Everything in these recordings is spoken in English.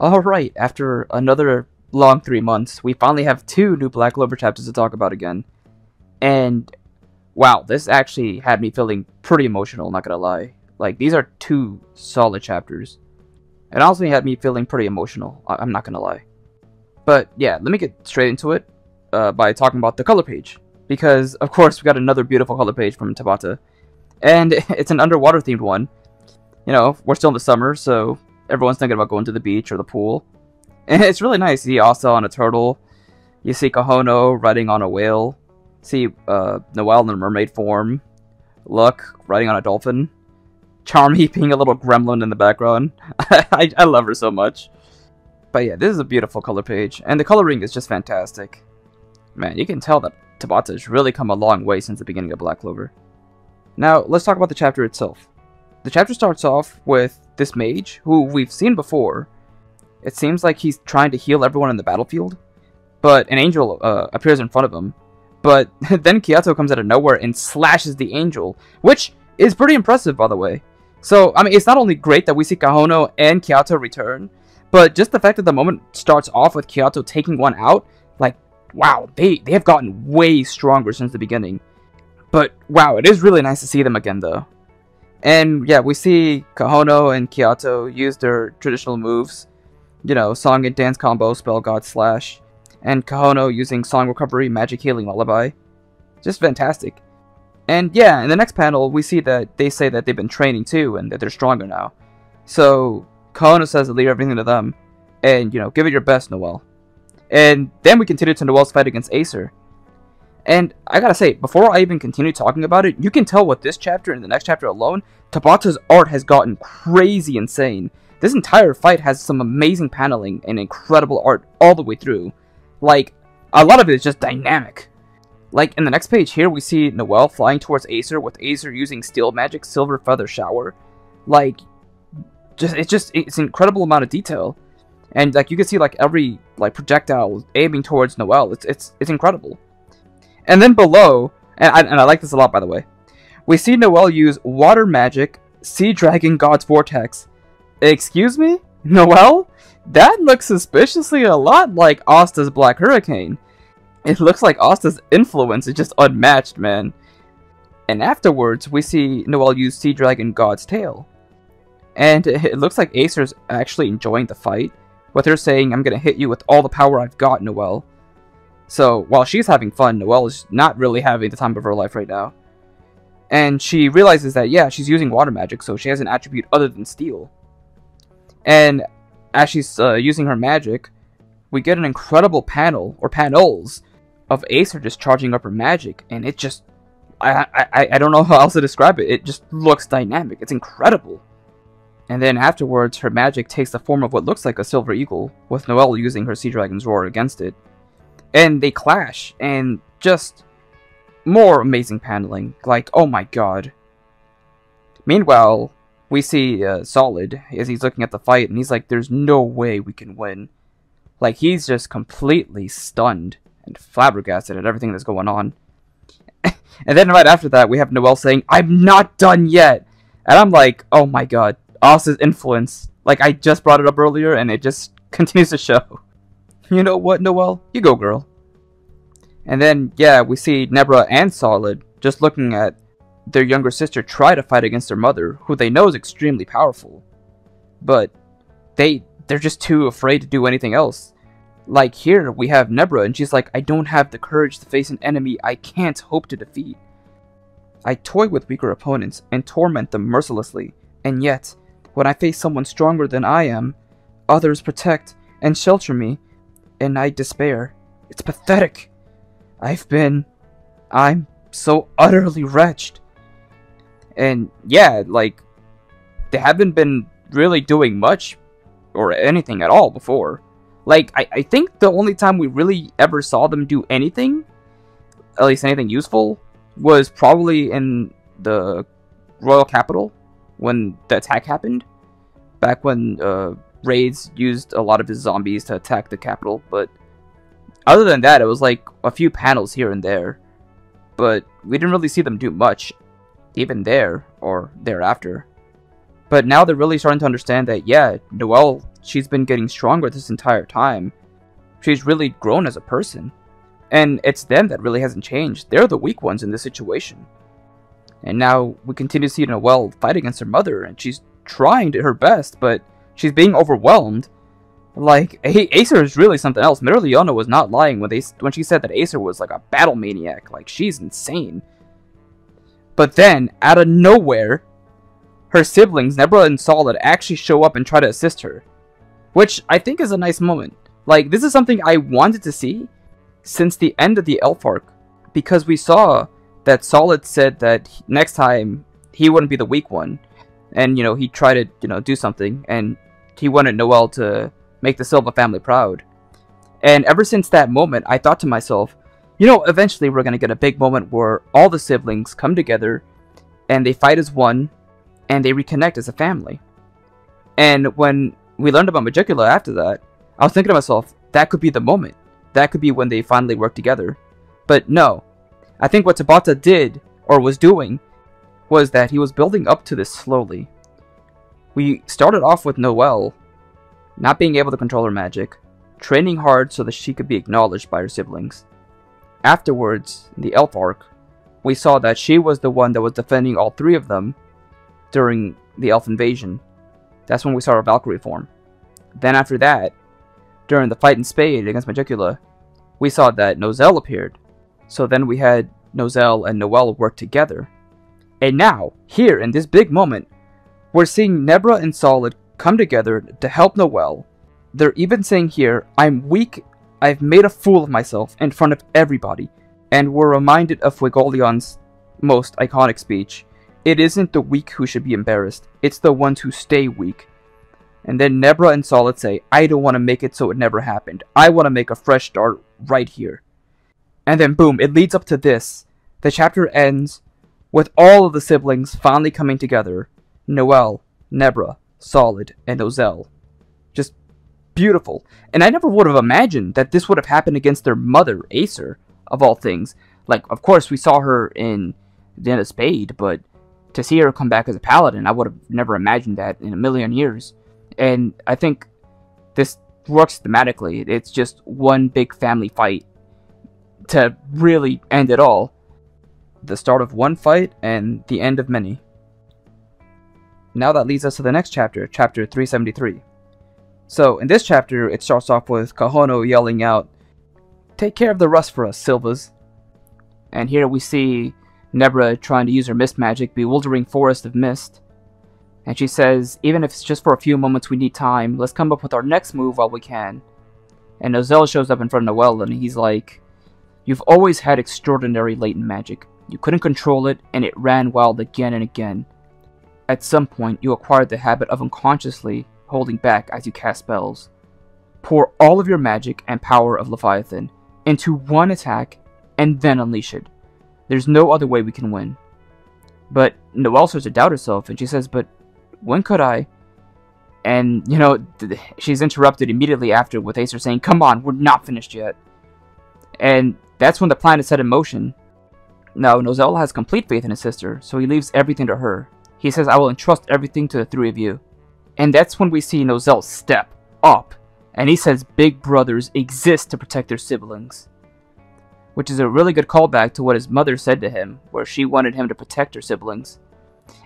Alright, after another long 3 months, we finally have two new Black Clover chapters to talk about again. And, wow, this actually had me feeling pretty emotional, not gonna lie. Like, these are two solid chapters. It honestly had me feeling pretty emotional, I'm not gonna lie. But, yeah, let me get straight into it by talking about the color page. Because, of course, we got another beautiful color page from Tabata. And it's an underwater themed one. You know, we're still in the summer, so everyone's thinking about going to the beach or the pool. And it's really nice. You see Asa on a turtle. You see Kahono riding on a whale. See Noelle in a mermaid form. Luck riding on a dolphin. Charmy being a little gremlin in the background. I love her so much. But yeah, this is a beautiful color page. And the coloring is just fantastic. Man, you can tell that Tabata has really come a long way since the beginning of Black Clover. Now, let's talk about the chapter itself. The chapter starts off with this mage, who we've seen before. It seems like he's trying to heal everyone in the battlefield, but an angel appears in front of him. But then Kyoto comes out of nowhere and slashes the angel, which is pretty impressive, by the way. So, I mean, it's not only great that we see Kahono and Kyoto return, but just the fact that the moment starts off with Kyoto taking one out, like, wow, they have gotten way stronger since the beginning. But, wow, it is really nice to see them again, though. And yeah, we see Kahono and Kyoto use their traditional moves. You know, song and dance combo, spell god slash. And Kahono using song recovery, magic healing lullaby. Just fantastic. And yeah, in the next panel, we see that they say that they've been training too, and that they're stronger now. So, Kahono says to leave everything to them. And, you know, give it your best, Noelle. And then we continue to Noelle's fight against Acer. And I gotta say, before I even continue talking about it, you can tell with this chapter and the next chapter alone, Tabata's art has gotten crazy insane. This entire fight has some amazing paneling and incredible art all the way through. Like, a lot of it is just dynamic. Like, in the next page here, we see Noelle flying towards Acer, with Acer using steel magic silver feather shower. Like, it's an incredible amount of detail. And, like, you can see, like, every, like, projectile aiming towards Noelle. It's incredible. And then below, and I like this a lot, by the way, we see Noelle use water magic, sea dragon god's vortex. Excuse me? Noelle? That looks suspiciously a lot like Asta's black hurricane. It looks like Asta's influence is just unmatched, man. And afterwards, we see Noelle use sea dragon god's tail. And it looks like Acer's actually enjoying the fight, with her saying, "I'm gonna hit you with all the power I've got, Noelle." So, while she's having fun, Noelle is not really having the time of her life right now. And she realizes that, yeah, she's using water magic, so she has an attribute other than steel. And as she's using her magic, we get an incredible panel, or panels, of Acer just charging up her magic. And it just, I don't know how else to describe it. It just looks dynamic. It's incredible. And then afterwards, her magic takes the form of what looks like a silver eagle, with Noelle using her Sea Dragon's Roar against it. And they clash, and just more amazing paneling. Like, oh my god. Meanwhile, we see Solid as he's looking at the fight, and he's like, there's no way we can win. Like, he's just completely stunned and flabbergasted at everything that's going on. And then right after that, we have Noelle saying, "I'm not done yet." And I'm like, oh my god, Asa's influence. Like, I just brought it up earlier, and it just continues to show. You know what, Noelle? You go, girl. And then, yeah, we see Nebra and Solid just looking at their younger sister try to fight against their mother, who they know is extremely powerful. But they're just too afraid to do anything else. Like here, we have Nebra, and she's like, "I don't have the courage to face an enemy I can't hope to defeat. I toy with weaker opponents and torment them mercilessly, and yet, when I face someone stronger than I am, others protect and shelter me, and I despair. It's pathetic. I'm so utterly wretched." And yeah, like, they haven't been really doing much or anything at all before. Like, I think the only time we really ever saw them do anything, at least anything useful, was probably in the Royal Capital when the attack happened. Back when Raids used a lot of his zombies to attack the capital, but other than that, it was like a few panels here and there. But we didn't really see them do much, even there or thereafter. But now they're really starting to understand that, yeah, Noelle she's been getting stronger this entire time. She's really grown as a person. And it's them that really hasn't changed. They're the weak ones in this situation. And now we continue to see Noelle fight against her mother, and she's trying her best, but she's being overwhelmed. Like, Acer is really something else. Mereoleona was not lying when she said that Acer was like a battle maniac. Like, she's insane. But then, out of nowhere, her siblings, Nebra and Solid, actually show up and try to assist her. Which I think is a nice moment. Like, this is something I wanted to see since the end of the Elf arc. Because we saw that Solid said that next time he wouldn't be the weak one. And, he tried to, do something. And he wanted Noelle to make the Silva family proud. And ever since that moment, I thought to myself, eventually we're going to get a big moment where all the siblings come together and they fight as one and they reconnect as a family. And when we learned about Magicula after that, I was thinking to myself, that could be the moment. That could be when they finally work together. But no. I think what Tabata did, or was doing, was that he was building up to this slowly. We started off with Noelle not being able to control her magic, training hard so that she could be acknowledged by her siblings. Afterwards, in the Elf arc, we saw that she was the one that was defending all three of them during the Elf invasion. That's when we saw her Valkyrie form. Then after that, during the fight in Spade against Magicula, we saw that Noelle appeared. So then we had Noelle and Noelle work together. And now, here in this big moment, we're seeing Nebra and Solid come together to help Noelle. They're even saying here, I'm weak, I've made a fool of myself in front of everybody. And we're reminded of Fuegoleon's most iconic speech. It isn't the weak who should be embarrassed, it's the ones who stay weak. And then Nebra and Solid say, I don't want to make it so it never happened. I want to make a fresh start right here. And then boom, it leads up to this. The chapter ends with all of the siblings finally coming together. Noelle, Nebra, Solid, and Noelle. Just beautiful. And I never would have imagined that this would have happened against their mother, Acer, of all things. Like, of course, we saw her in the end of Spade, but to see her come back as a paladin, I would have never imagined that in a million years. And I think this works thematically. It's just one big family fight to really end it all. The start of one fight and the end of many. Now that leads us to the next chapter, chapter 373. So in this chapter, it starts off with Kahono yelling out, "Take care of the rust for us, Silvas." And here we see Nebra trying to use her mist magic, bewildering forest of mist. And she says, even if it's just for a few moments we need time, let's come up with our next move while we can. And Noelle shows up in front of Noelle and he's like, "You've always had extraordinary latent magic. You couldn't control it, and it ran wild again and again. At some point, you acquired the habit of unconsciously holding back as you cast spells. Pour all of your magic and power of Leviathan into one attack, and then unleash it. There's no other way we can win." But Noelle starts to doubt herself, and she says, "But when could I?" And, she's interrupted immediately after with Acer saying, "Come on, we're not finished yet." And that's when the plan is set in motion. Now, Noelle has complete faith in his sister, so he leaves everything to her. He says, "I will entrust everything to the three of you." And that's when we see Noelle step up, and he says big brothers exist to protect their siblings. Which is a really good callback to what his mother said to him, where she wanted him to protect her siblings.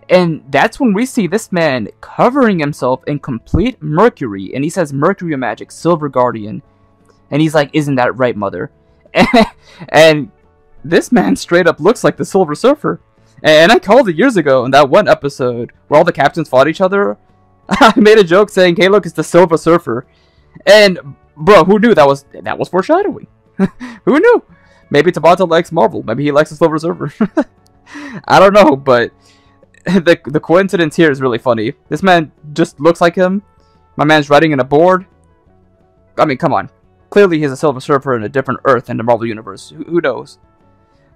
And that's when we see this man covering himself in complete mercury, and he says Mercury magic, Silver Guardian. And he's like, "Isn't that right, mother?" And this man straight up looks like the Silver Surfer. And I called it years ago in that one episode where all the captains fought each other. I made a joke saying, "Hey, look, it's the Silver Surfer." And bro, who knew that was foreshadowing? Who knew? Maybe Tabata likes Marvel. Maybe he likes the Silver Surfer. I don't know, but the coincidence here is really funny. This man just looks like him. My man's writing in a board. I mean, come on. Clearly he's a Silver Surfer in a different Earth in the Marvel Universe. Who knows?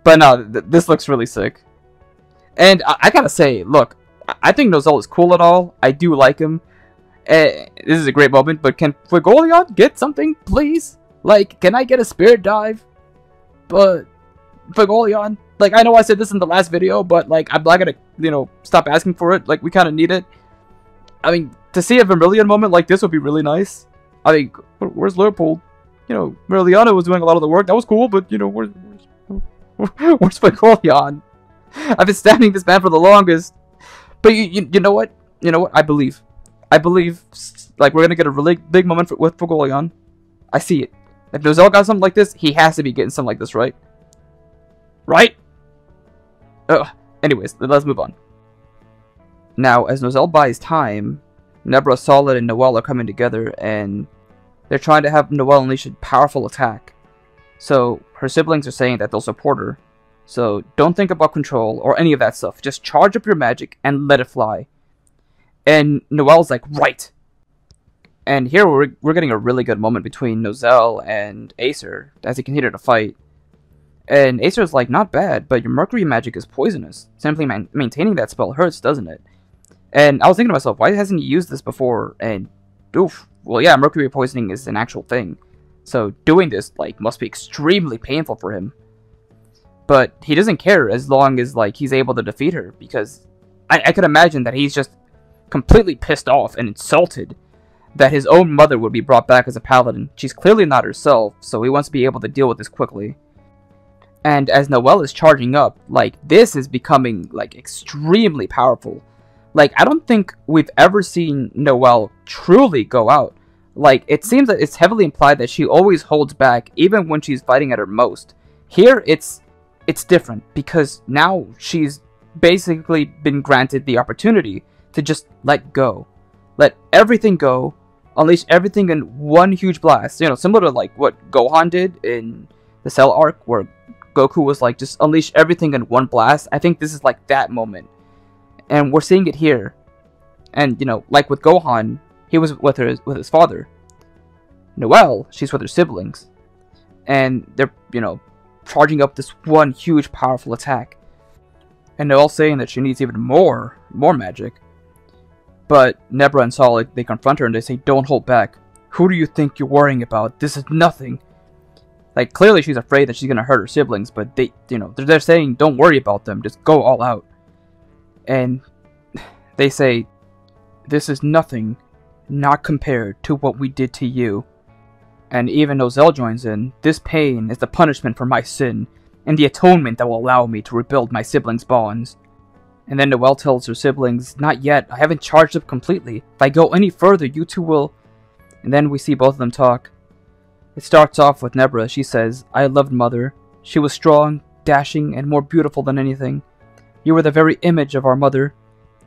But no, this looks really sick. And I gotta say, look, I think Noelle is cool at all. I do like him. This is a great moment, but can Fuegoleon get something, please? Like, can I get a spirit dive? But Fuegoleon, like, I know I said this in the last video, but like, I'm not gonna, stop asking for it. Like, we kind of need it. I mean, to see a Vermilion moment like this would be really nice. I mean, where's Leopold? You know, Merliana was doing a lot of the work. That was cool, but, you know, where's Pygolion? I've been standing this man for the longest. But you know what? You know what? I believe, like, we're gonna get a really big moment with Pygolion. I see it. If Noelle got something like this, he has to be getting something like this, right? Right? Anyways, let's move on. Now, as Noelle buys time, Nebra, Solid, and Noelle are coming together, and they're trying to have Noelle unleash a powerful attack. So, her siblings are saying that they'll support her. So, don't think about control or any of that stuff. Just charge up your magic and let it fly. And Noelle's like, right! And here we're getting a really good moment between Noelle and Acer as they continue to fight. And Acer's like, not bad, but your Mercury magic is poisonous. Simply maintaining that spell hurts, doesn't it? And I was thinking to myself, why hasn't he used this before? And, oof, well yeah, Mercury poisoning is an actual thing. So doing this, like, must be extremely painful for him. But he doesn't care as long as, like, he's able to defeat her. Because I could imagine that he's just completely pissed off and insulted that his own mother would be brought back as a paladin. She's clearly not herself, so he wants to be able to deal with this quickly. And as Noelle is charging up, like, this is becoming, like, extremely powerful. Like, I don't think we've ever seen Noelle truly go out. Like, it seems that it's heavily implied that she always holds back, even when she's fighting at her most. Here, it's different, because now she's basically been granted the opportunity to just let go. Let everything go, unleash everything in one huge blast. You know, similar to, like, what Gohan did in the Cell arc, where Goku was like, just unleash everything in one blast. I think this is like that moment. And we're seeing it here. And, you know, like with Gohan, he was with his father. Noelle, she's with her siblings. And they're, you know, charging up this one huge powerful attack. And Noelle's saying that she needs even more magic. But Nebra and Solid, they confront her and they say, don't hold back. Who do you think you're worrying about? This is nothing. Like, clearly she's afraid that she's gonna hurt her siblings, but they, you know, they're saying, don't worry about them, just go all out. And they say, this is nothing, not compared to what we did to you. And even Noelle joins in, this pain is the punishment for my sin, and the atonement that will allow me to rebuild my siblings' bonds. And then Noelle tells her siblings, not yet, I haven't charged up completely. If I go any further, you two will... And then we see both of them talk. It starts off with Nebra. She says, I loved Mother. She was strong, dashing, and more beautiful than anything. You were the very image of our mother,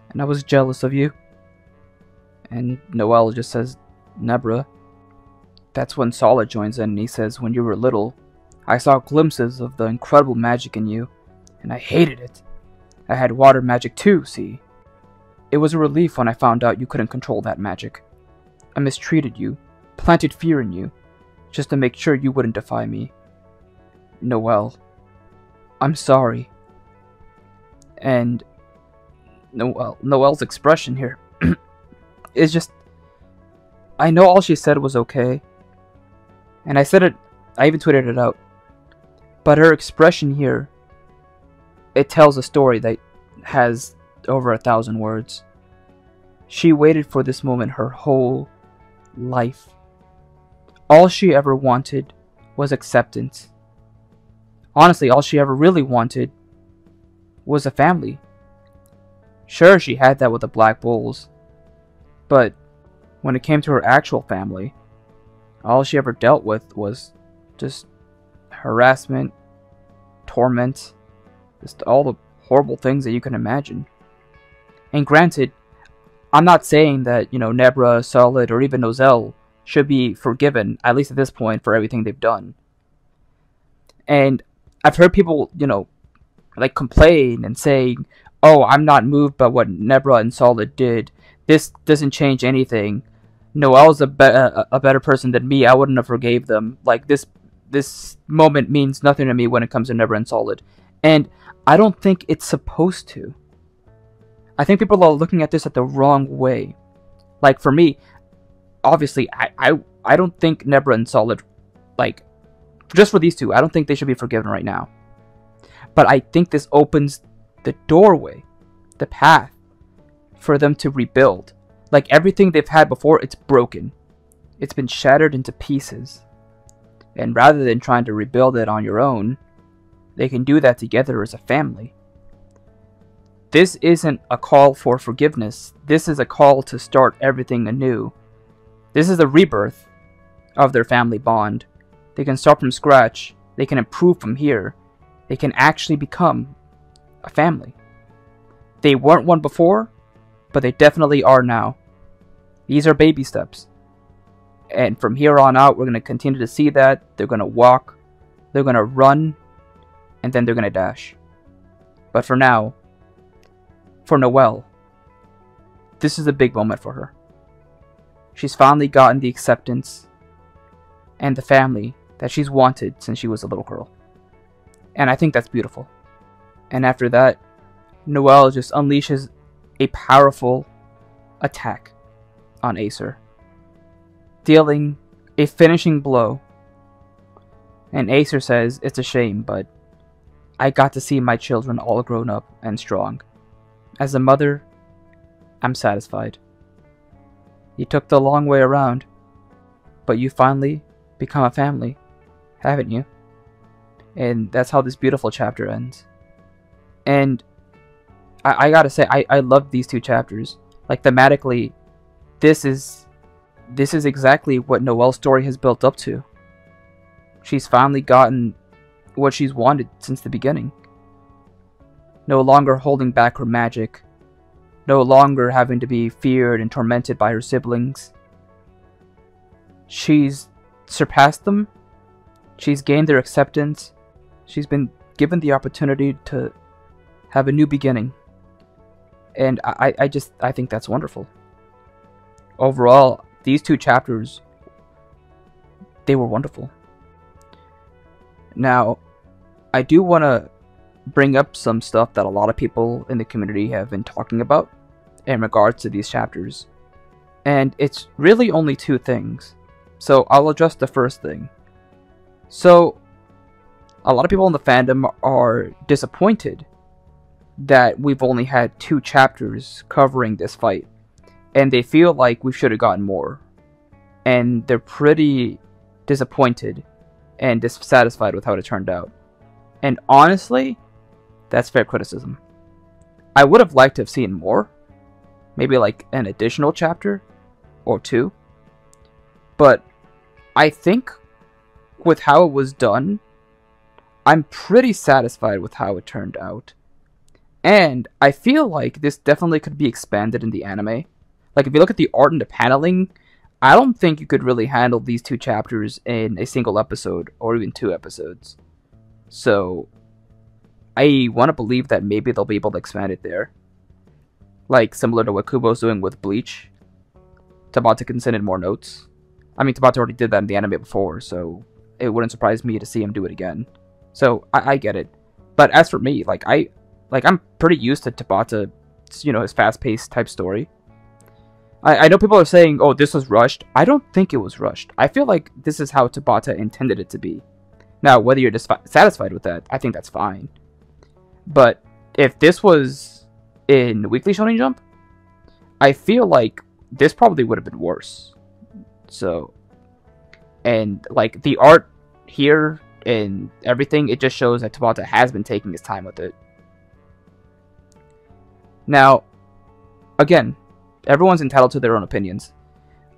and I was jealous of you. And Noelle just says, Nebra. That's when Solid joins in and he says, when you were little, I saw glimpses of the incredible magic in you, and I hated it. I had water magic too, see? It was a relief when I found out you couldn't control that magic. I mistreated you, planted fear in you, just to make sure you wouldn't defy me. Noelle, I'm sorry. And Noelle's expression here is just... I know all she said was okay. And I said it, I even tweeted it out. But her expression here, it tells a story that has over 1,000 words. She waited for this moment her whole life. All she ever wanted was acceptance. Honestly, all she ever really wanted was a family. Sure, she had that with the Black Bulls, but when it came to her actual family, all she ever dealt with was just harassment, torment, just all the horrible things that you can imagine. And granted, I'm not saying that, you know, Nebra, Solid, or even Noelle should be forgiven, at least at this point, for everything they've done. And I've heard people, you know, like complain and saying, oh, I'm not moved by what Nebra and Solid did. This doesn't change anything. Noelle's a better person than me. I wouldn't have forgave them. Like, this moment means nothing to me when it comes to Nebra and Solid. And I don't think it's supposed to. I think people are looking at this at the wrong way. Like, for me, obviously, I don't think Nebra and Solid, like, just for these two, I don't think they should be forgiven right now. But I think this opens the doorway, the path, for them to rebuild. Like everything they've had before, it's broken. It's been shattered into pieces. And rather than trying to rebuild it on your own, they can do that together as a family. This isn't a call for forgiveness. This is a call to start everything anew. This is the rebirth of their family bond. They can start from scratch. They can improve from here. They can actually become a family. They weren't one before, but they definitely are now. These are baby steps. And from here on out, we're going to continue to see that. They're going to walk, they're going to run, and then they're going to dash. But for now, for Noelle, this is a big moment for her. She's finally gotten the acceptance and the family that she's wanted since she was a little girl. And I think that's beautiful. And after that, Noelle just unleashes a powerful attack on Acer, dealing a finishing blow. And Acer says, "It's a shame, but I got to see my children all grown up and strong. As a mother, I'm satisfied. You took the long way around, but you finally become a family, haven't you?" And that's how this beautiful chapter ends. And I gotta say, I love these two chapters. Like, thematically, this is exactly what Noelle's story has built up to. She's finally gotten what she's wanted since the beginning. No longer holding back her magic. No longer having to be feared and tormented by her siblings. She's surpassed them. She's gained their acceptance. She's been given the opportunity to have a new beginning. And I think that's wonderful. Overall, these two chapters, they were wonderful. Now, I do want to bring up some stuff that a lot of people in the community have been talking about in regards to these chapters. And it's really only two things. So I'll address the first thing. So, a lot of people in the fandom are disappointed that we've only had 2 chapters covering this fight. And they feel like we should have gotten more. And they're pretty disappointed and dissatisfied with how it turned out. And honestly, that's fair criticism. I would have liked to have seen more. Maybe like an additional chapter or 2. But I think with how it was done, I'm pretty satisfied with how it turned out. And I feel like this definitely could be expanded in the anime. Like, if you look at the art and the paneling, I don't think you could really handle these 2 chapters in a single episode, or even 2 episodes. So, I want to believe that maybe they'll be able to expand it there. Like, similar to what Kubo's doing with Bleach. Tabata can send in more notes. I mean, Tabata already did that in the anime before, so it wouldn't surprise me to see him do it again. So, I get it. But as for me, I'm pretty used to Tabata, his fast-paced type story. I know people are saying, oh, this was rushed. I don't think it was rushed. I feel like this is how Tabata intended it to be. Now, whether you're satisfied with that, I think that's fine. But if this was in Weekly Shonen Jump, I feel like this probably would have been worse. So, and like the art here and everything, it just shows that Tabata has been taking his time with it. Now, again, everyone's entitled to their own opinions.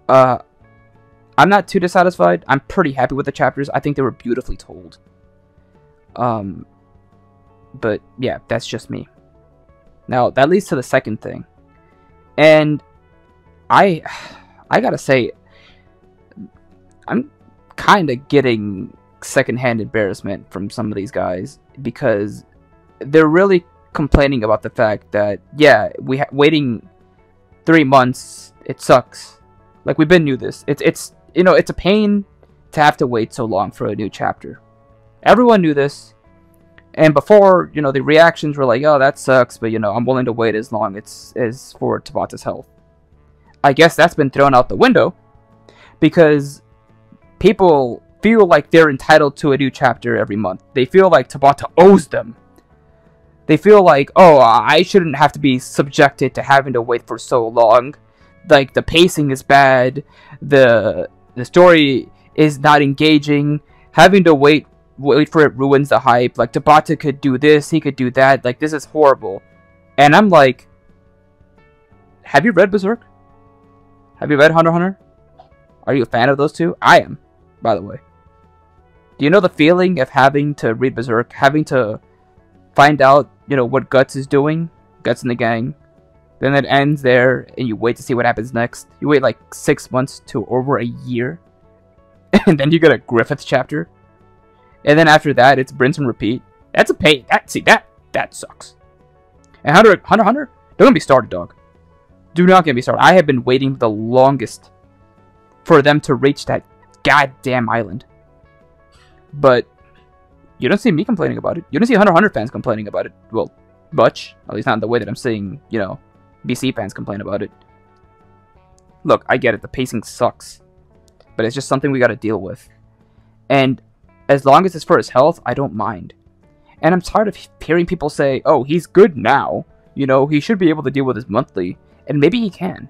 I'm not too dissatisfied. I'm pretty happy with the chapters. I think they were beautifully told. But yeah, that's just me. Now, that leads to the second thing. And I gotta say, I'm kind of getting secondhand embarrassment from some of these guys, because they're really complaining about the fact that, yeah, waiting 3 months, it sucks. Like, we've been knew this. It's it's a pain to have to wait so long for a new chapter. Everyone knew this. And before, the reactions were like, oh, that sucks, but, I'm willing to wait as long as for Tabata's health. I guess that's been thrown out the window, because people feel like they're entitled to a new chapter every month. They feel like Tabata owes them. They feel like, oh, I shouldn't have to be subjected to having to wait for so long, Like, the pacing is bad, the story is not engaging, having to wait for it ruins the hype. Like, Tabata could do this, he could do that, like, this is horrible. And I'm like, have you read Berserk? Have you read Hunter x Hunter? Are you a fan of those two? I am, by the way. Do you know the feeling of having to read Berserk, having to find out, you know, what Guts is doing? Guts and the gang. Then it ends there, and you wait to see what happens next. You wait like 6 months to over a year. And then you get a Griffith chapter. And then after that, it's rinse and repeat. That's a pain. That sucks. And Hunter x Hunter, don't get me started, dog. Do not get me started. I have been waiting the longest for them to reach that goddamn island. But you don't see me complaining about it. You don't see Hunter x Hunter fans complaining about it. Well, much. At least not in the way that I'm seeing, you know, BC fans complain about it. Look, I get it. The pacing sucks. But it's just something we gotta deal with. And as long as it's for his health, I don't mind. And I'm tired of hearing people say, oh, he's good now. You know, he should be able to deal with his monthly. And maybe he can.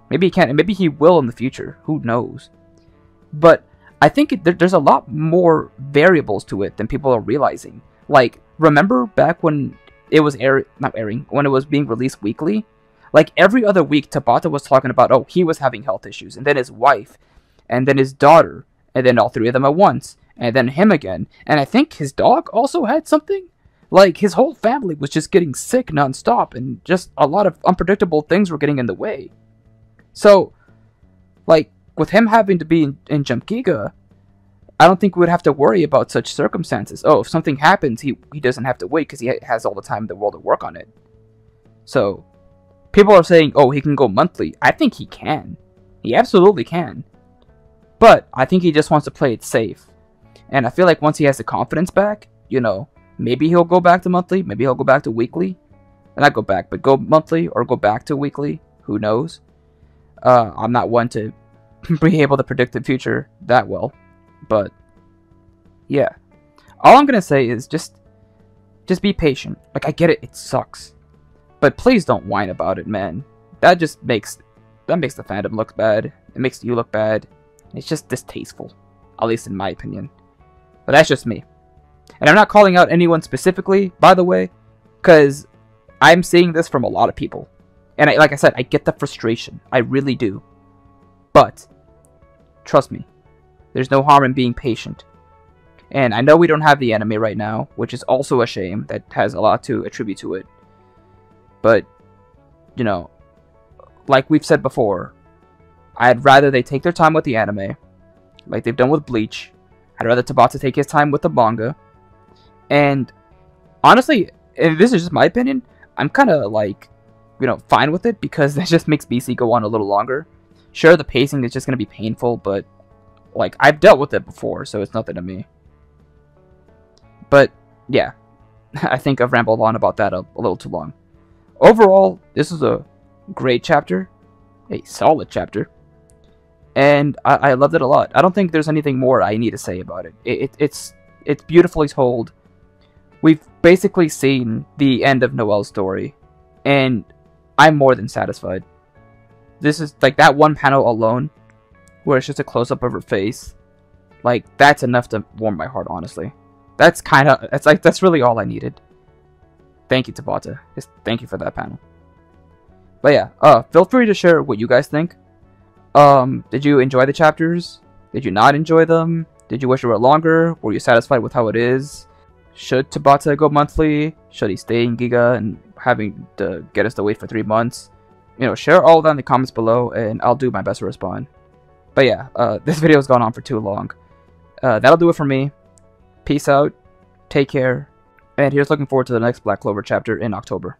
Maybe he can. And maybe he will in the future. Who knows? But I think there's a lot more variables to it than people are realizing. Like, remember back when it was when it was being released weekly? Like, every other week, Tabata was talking about, oh, he was having health issues. And then his wife. And then his daughter. And then all three of them at once. And then him again. And I think his dog also had something. Like, his whole family was just getting sick nonstop. And just a lot of unpredictable things were getting in the way. So, like, with him having to be in Jump Giga, I don't think we would have to worry about such circumstances. Oh, if something happens, he doesn't have to wait because he has all the time in the world to work on it. So, people are saying, oh, he can go monthly. I think he can. He absolutely can. But I think he just wants to play it safe. And I feel like once he has the confidence back, you know, maybe he'll go back to monthly. Maybe he'll go back to weekly. Not go back, but go monthly or go back to weekly. Who knows? I'm not one to be able to predict the future that well. But, yeah. All I'm going to say is just be patient. Like, I get it. It sucks. But please don't whine about it, man. That just makes the fandom look bad. It makes you look bad. It's just distasteful. At least in my opinion. But that's just me. And I'm not calling out anyone specifically, by the way, because I'm seeing this from a lot of people. And like I said, I get the frustration. I really do. But, trust me, there's no harm in being patient. And I know we don't have the anime right now, which is also a shame. That has a lot to attribute to it. But, you know, like we've said before, I'd rather they take their time with the anime, like they've done with Bleach. I'd rather Tabata take his time with the manga. And honestly, and this is just my opinion, I'm kind of like, you know, fine with it because that just makes BC go on a little longer. Sure, the pacing is just going to be painful, but like I've dealt with it before, so it's nothing to me. But yeah, I think I've rambled on about that a little too long. Overall, this is a great chapter, a solid chapter. And I loved it a lot. I don't think there's anything more I need to say about it. It's beautifully told. We've basically seen the end of Noelle's story. And I'm more than satisfied. This is, like, that one panel alone, where it's just a close-up of her face. Like, that's enough to warm my heart, honestly. That's really all I needed. Thank you, Tabata. Just thank you for that panel. But yeah, feel free to share what you guys think. Did you enjoy the chapters? Did you not enjoy them? Did you wish it were longer? Were you satisfied with how it is? Should Tabata go monthly? Should he stay in Giga and having to get us to wait for 3 months? You know, share all that in the comments below and I'll do my best to respond. But yeah, this video has gone on for too long. That'll do it for me. Peace out. Take care. And here's looking forward to the next Black Clover chapter in October.